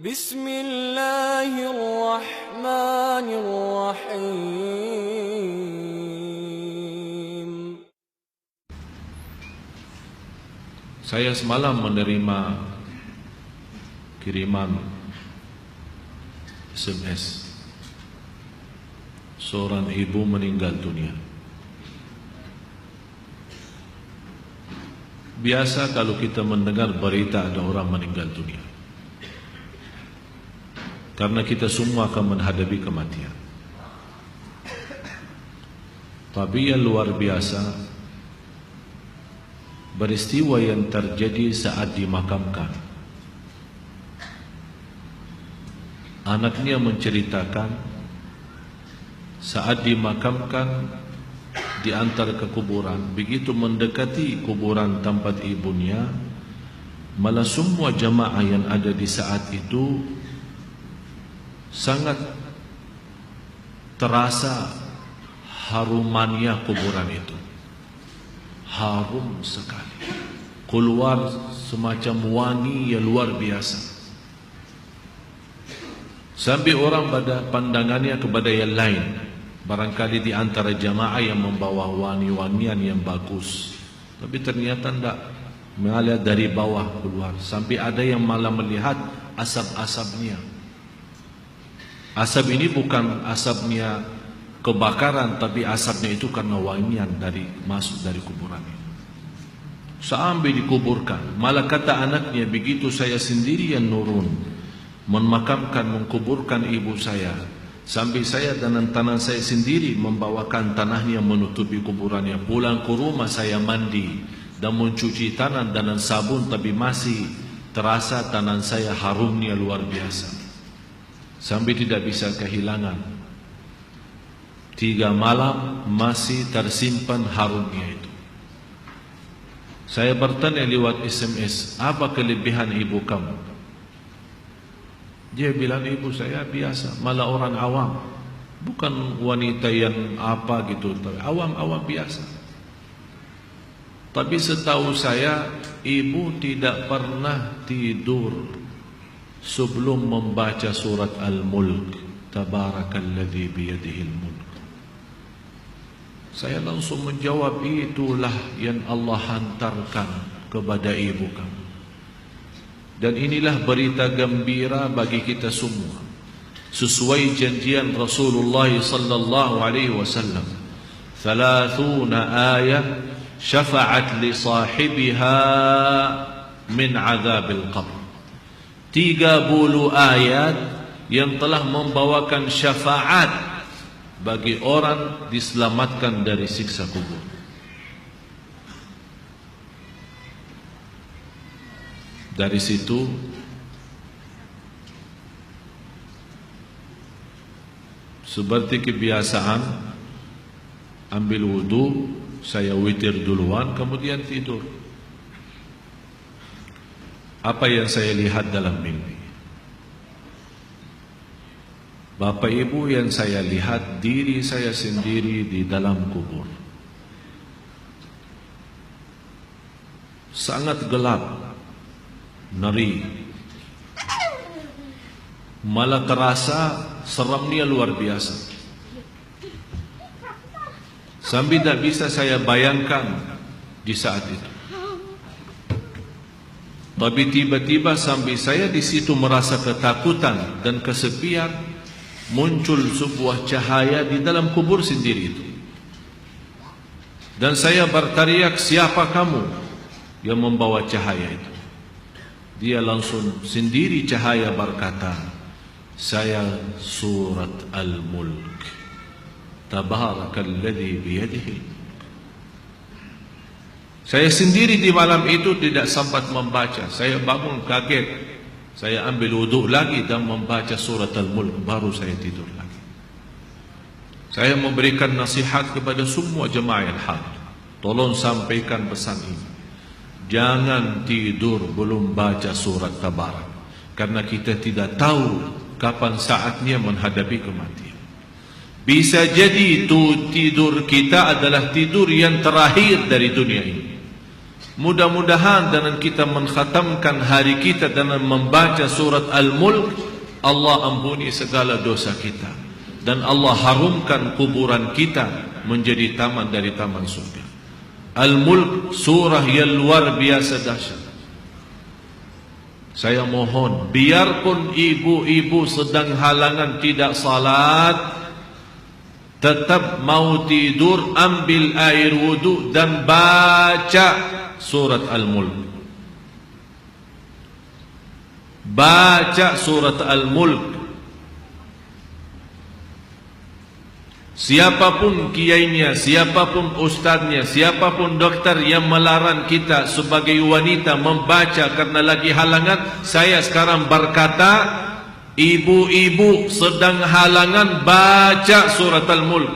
Bismillahirrahmanirrahim. Saya semalam menerima kiriman SMS. Seorang ibu meninggal dunia. Biasa kalau kita mendengar berita ada orang meninggal dunia, karena kita semua akan menghadapi kematian. Tapi yang luar biasa, peristiwa yang terjadi saat dimakamkan. Anaknya menceritakan saat dimakamkan di antara kekuburan, begitu mendekati kuburan tempat ibunya, malah semua jamaah yang ada di saat itu sangat terasa harumannya kuburan itu. Harum sekali, keluar semacam wangi yang luar biasa, sampai orang pada pandangannya kepada yang lain. Barangkali di antara jamaah yang membawa wangi-wangian yang bagus, tapi ternyata tidak, mengalir dari bawah keluar, sampai ada yang malah melihat asap-asapnya. Asap ini bukan asapnya kebakaran, tapi asapnya itu karena wangian dari masuk dari kuburan ini. Sampai dikuburkan, malah kata anaknya, begitu saya sendiri yang nurun memakamkan, mengkuburkan ibu saya, sampai saya dengan tangan saya sendiri membawakan tanahnya menutupi kuburannya. Pulang ke rumah saya mandi dan mencuci tangan dengan sabun, tapi masih terasa tangan saya harumnya luar biasa, sampai tidak bisa kehilangan. 3 malam masih tersimpan harumnya itu. Saya bertanya lewat SMS, apa kelebihan ibu kamu? Dia bilang, ibu saya biasa, malah orang awam, bukan wanita yang apa gitu, awam-awam biasa. Tapi setahu saya, ibu tidak pernah tidur sebelum membaca surat Al-Mulk, Tabarakalladzi biyadihil mulk. Saya langsung menjawab, itulah yang Allah hantarkan kepada ibu kamu. Dan inilah berita gembira bagi kita semua, sesuai janjian Rasulullah sallallahu alaihi wasallam. 30 ayat syafa'at li sahibiha min azabil qabr. 30 ayat yang telah membawakan syafaat bagi orang diselamatkan dari siksa kubur. Dari situ seperti kebiasaan, ambil wudu, saya witir duluan, kemudian tidur. Apa yang saya lihat dalam mimpi? Bapak ibu, yang saya lihat diri saya sendiri di dalam kubur. Sangat gelap, ngeri, malah terasa seramnya luar biasa, sampai tidak bisa saya bayangkan di saat itu. Tapi tiba-tiba sampai saya di situ merasa ketakutan dan kesepian, muncul sebuah cahaya di dalam kubur sendiri itu, dan saya berteriak, siapa kamu yang membawa cahaya itu? Dia langsung sendiri cahaya berkata, saya surat Al-Mulk, Tabarakalladzi biyadihi. Saya sendiri di malam itu tidak sempat membaca. Saya bangun kaget, saya ambil wudu lagi dan membaca surat Al-Mulk, baru saya tidur lagi. Saya memberikan nasihat kepada semua jemaah yang hadir, tolong sampaikan pesan ini. Jangan tidur belum baca surat Tabarak, karena kita tidak tahu kapan saatnya menghadapi kematian. Bisa jadi itu tidur kita adalah tidur yang terakhir dari dunia ini. Mudah-mudahan dengan kita mengkhatamkan hari kita dengan membaca surat Al-Mulk, Allah ampuni segala dosa kita, dan Allah harumkan kuburan kita menjadi taman dari taman surga. Al-Mulk surah yang luar biasa dahsyat. Saya mohon, biarpun ibu-ibu sedang halangan tidak salat, tetap mau tidur, ambil air wudu dan baca surat Al-Mulk. Baca surat Al-Mulk. Siapapun kiainya, siapapun ustaznya, siapapun dokter yang melarang kita sebagai wanita membaca karena lagi halangan, saya sekarang berkata, ibu-ibu sedang halangan, baca surat Al-Mulk.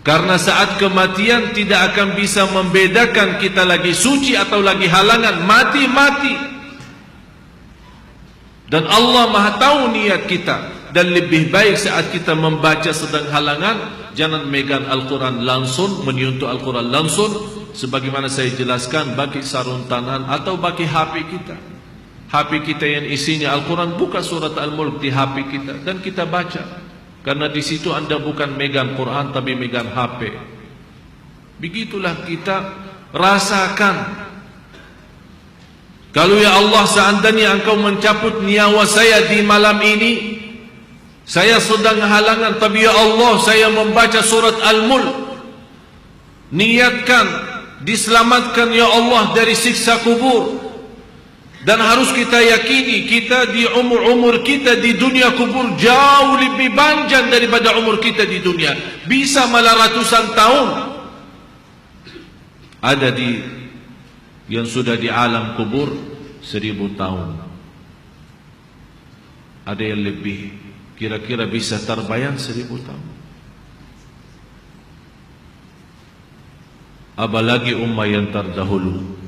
Karena saat kematian tidak akan bisa membedakan kita lagi suci atau lagi halangan, mati-mati. Dan Allah Maha tahu niat kita. Dan lebih baik saat kita membaca sedang halangan, jangan megang Al-Quran langsung, menyentuh Al-Quran langsung, sebagaimana saya jelaskan, bagi sarung tangan atau bagi HP kita. HP kita yang isinya Al-Quran, buka surat Al-Mulk di HP kita dan kita baca. Karena di situ Anda bukan megang Quran tapi megang HP. Begitulah kita rasakan. Kalau ya Allah, seandainya Engkau mencabut nyawa saya di malam ini, saya sedang halangan, tapi ya Allah, saya membaca surat Al-Mulk. Niatkan diselamatkan ya Allah dari siksa kubur. Dan harus kita yakini, kita di umur kita di dunia kubur jauh lebih panjang daripada umur kita di dunia. Bisa malah ratusan tahun. Ada yang sudah di alam kubur 1000 tahun. Ada yang lebih. Kira-kira bisa terbayang 1000 tahun. Apalagi ummah yang terdahulu.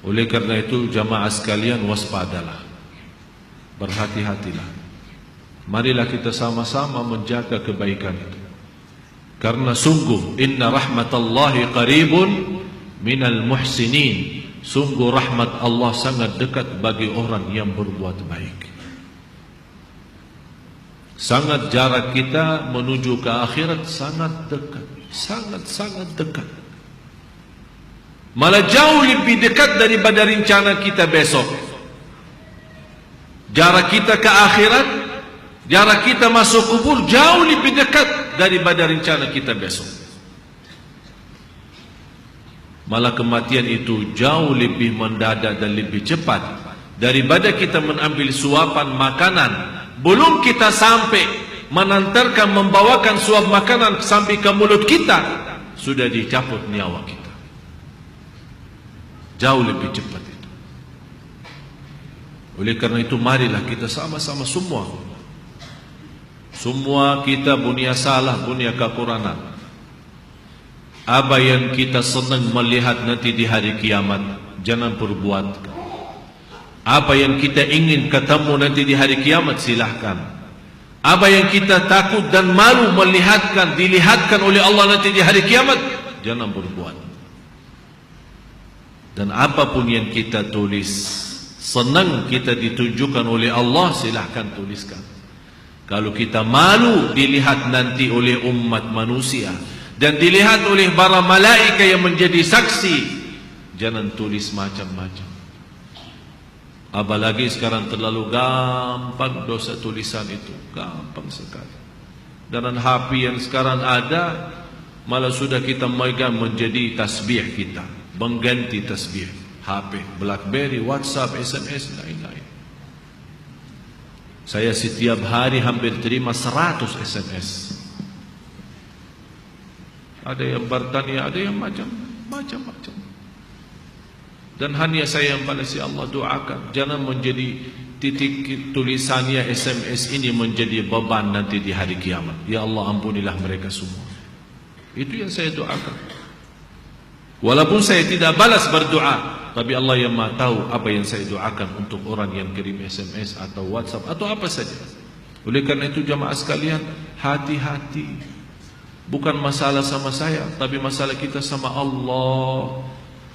Oleh karena itu jamaah sekalian, waspadalah, berhati-hatilah. Marilah kita sama-sama menjaga kebaikan itu. Karena sungguh inna rahmatallahi qaribun minal muhsinin. Sungguh rahmat Allah sangat dekat bagi orang yang berbuat baik. Sangat jarak kita menuju ke akhirat sangat dekat. Sangat-sangat dekat. Malah jauh lebih dekat daripada rencana kita besok. Jarak kita ke akhirat, jarak kita masuk kubur jauh lebih dekat daripada rencana kita besok. Malah kematian itu jauh lebih mendadak dan lebih cepat daripada kita mengambil suapan makanan. Belum kita sampai menantarkan, membawakan suap makanan sampai ke mulut kita, sudah dicabut nyawa kita. Jauh lebih cepat itu. Oleh karena itu marilah kita sama-sama semua kita punya salah, punya kekurangan. Apa yang kita senang melihat nanti di hari kiamat, jangan perbuat. Apa yang kita ingin ketemu nanti di hari kiamat, silahkan. Apa yang kita takut dan malu dilihatkan oleh Allah nanti di hari kiamat, jangan berbuat. Dan apapun yang kita tulis, senang kita ditunjukkan oleh Allah, silahkan tuliskan. Kalau kita malu dilihat nanti oleh umat manusia dan dilihat oleh para malaikat yang menjadi saksi, jangan tulis macam-macam. Apalagi sekarang terlalu gampang dosa tulisan itu, gampang sekali. Dan HP yang sekarang ada, malah sudah kita megang menjadi tasbih kita, mengganti tasbih. HP, BlackBerry, WhatsApp, SMS, lain-lain. Saya setiap hari hampir terima 100 SMS. Ada yang bertanya, ada yang macam-macam. Dan hanya saya yang balas, ya Allah, doakan jangan menjadi titik tulisannya SMS ini menjadi beban nanti di hari kiamat. Ya Allah, ampunilah mereka semua. Itu yang saya doakan. Walaupun saya tidak balas berdoa, tapi Allah yang Maha tahu apa yang saya doakan untuk orang yang kirim SMS atau WhatsApp atau apa saja. Oleh karena itu jamaah sekalian, hati-hati Bukan masalah sama saya, tapi masalah kita sama Allah.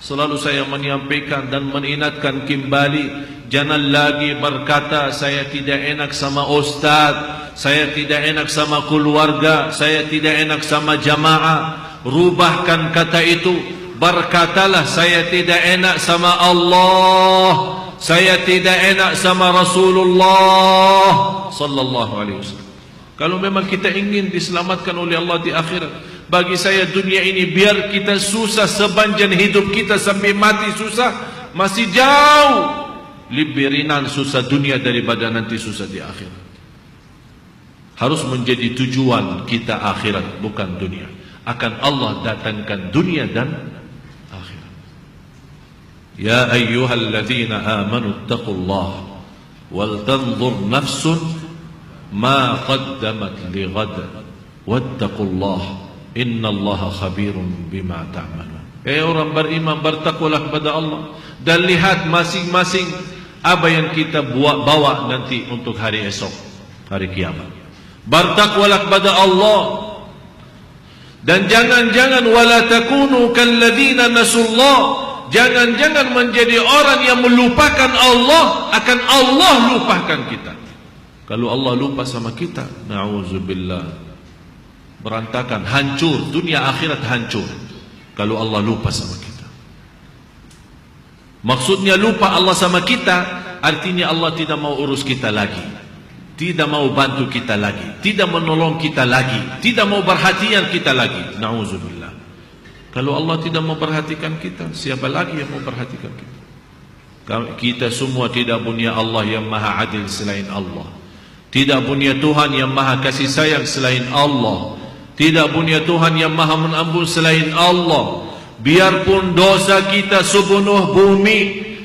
Selalu saya menyampaikan dan mengingatkan kembali, jangan lagi berkata saya tidak enak sama ustaz, saya tidak enak sama keluarga, saya tidak enak sama jamaah. Rubahkan kata itu, berkatalah saya tidak enak sama Allah, saya tidak enak sama Rasulullah sallallahu alaihi wasallam. Kalau memang kita ingin diselamatkan oleh Allah di akhirat, bagi saya dunia ini biar kita susah sepanjang hidup kita sampai mati susah, masih jauh lebih ringan susah dunia daripada nanti susah di akhirat. Harus menjadi tujuan kita akhirat, bukan dunia. Akan Allah datangkan dunia dan akhirat. Ya ayyuhalladzina amanu taqullaha wal tanzur nafsun ma qaddamat li ghad wattaqullaha innallaha khabirun bima ta'malun. Orang beriman, bertakwalah kepada Allah dan lihat masing-masing apa yang kita bawa nanti untuk hari esok, hari kiamat. Bertakwalah kepada Allah dan jangan-jangan wala takunu kalladzina nasullah, jangan-jangan menjadi orang yang melupakan Allah, akan Allah lupakan kita. Kalau Allah lupa sama kita, na'udzubillah, berantakan, hancur, dunia akhirat hancur kalau Allah lupa sama kita. Maksudnya lupa Allah sama kita, artinya Allah tidak mau urus kita lagi, tidak mau bantu kita lagi, tidak menolong kita lagi, tidak mau perhatian kita lagi. Na'udzubillah. Kalau Allah tidak mau perhatikan kita, siapa lagi yang mau perhatikan kita? Kita semua tidak punya Allah yang maha adil selain Allah, tidak punya Tuhan yang maha kasih sayang selain Allah, tidak punya Tuhan yang maha mengampun selain Allah. Biarpun dosa kita sepenuh bumi,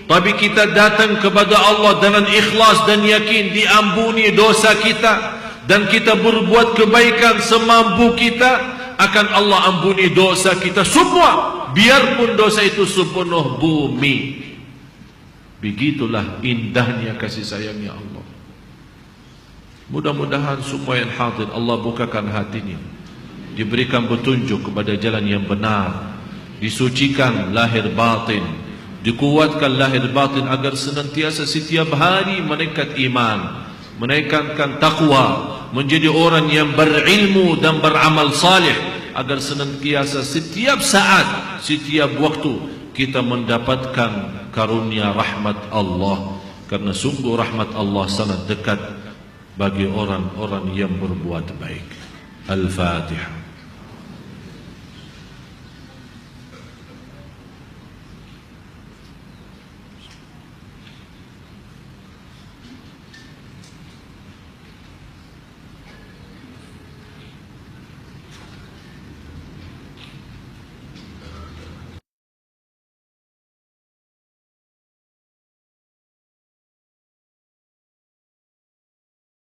tapi kita datang kepada Allah dengan ikhlas dan yakin diampuni dosa kita, dan kita berbuat kebaikan semampu kita, akan Allah ampuni dosa kita semua, biarpun dosa itu sepenuh bumi. Begitulah indahnya kasih sayangnya Allah. Mudah-mudahan semua yang hadir Allah bukakan hatinya, diberikan petunjuk kepada jalan yang benar, disucikan lahir batin, dikuatkan lahir batin agar senantiasa setiap hari meningkat iman, meningkatkan takwa, menjadi orang yang berilmu dan beramal saleh, agar senantiasa setiap saat, setiap waktu kita mendapatkan karunia rahmat Allah, karena sungguh rahmat Allah sangat dekat bagi orang-orang yang berbuat baik. Al-Fatihah.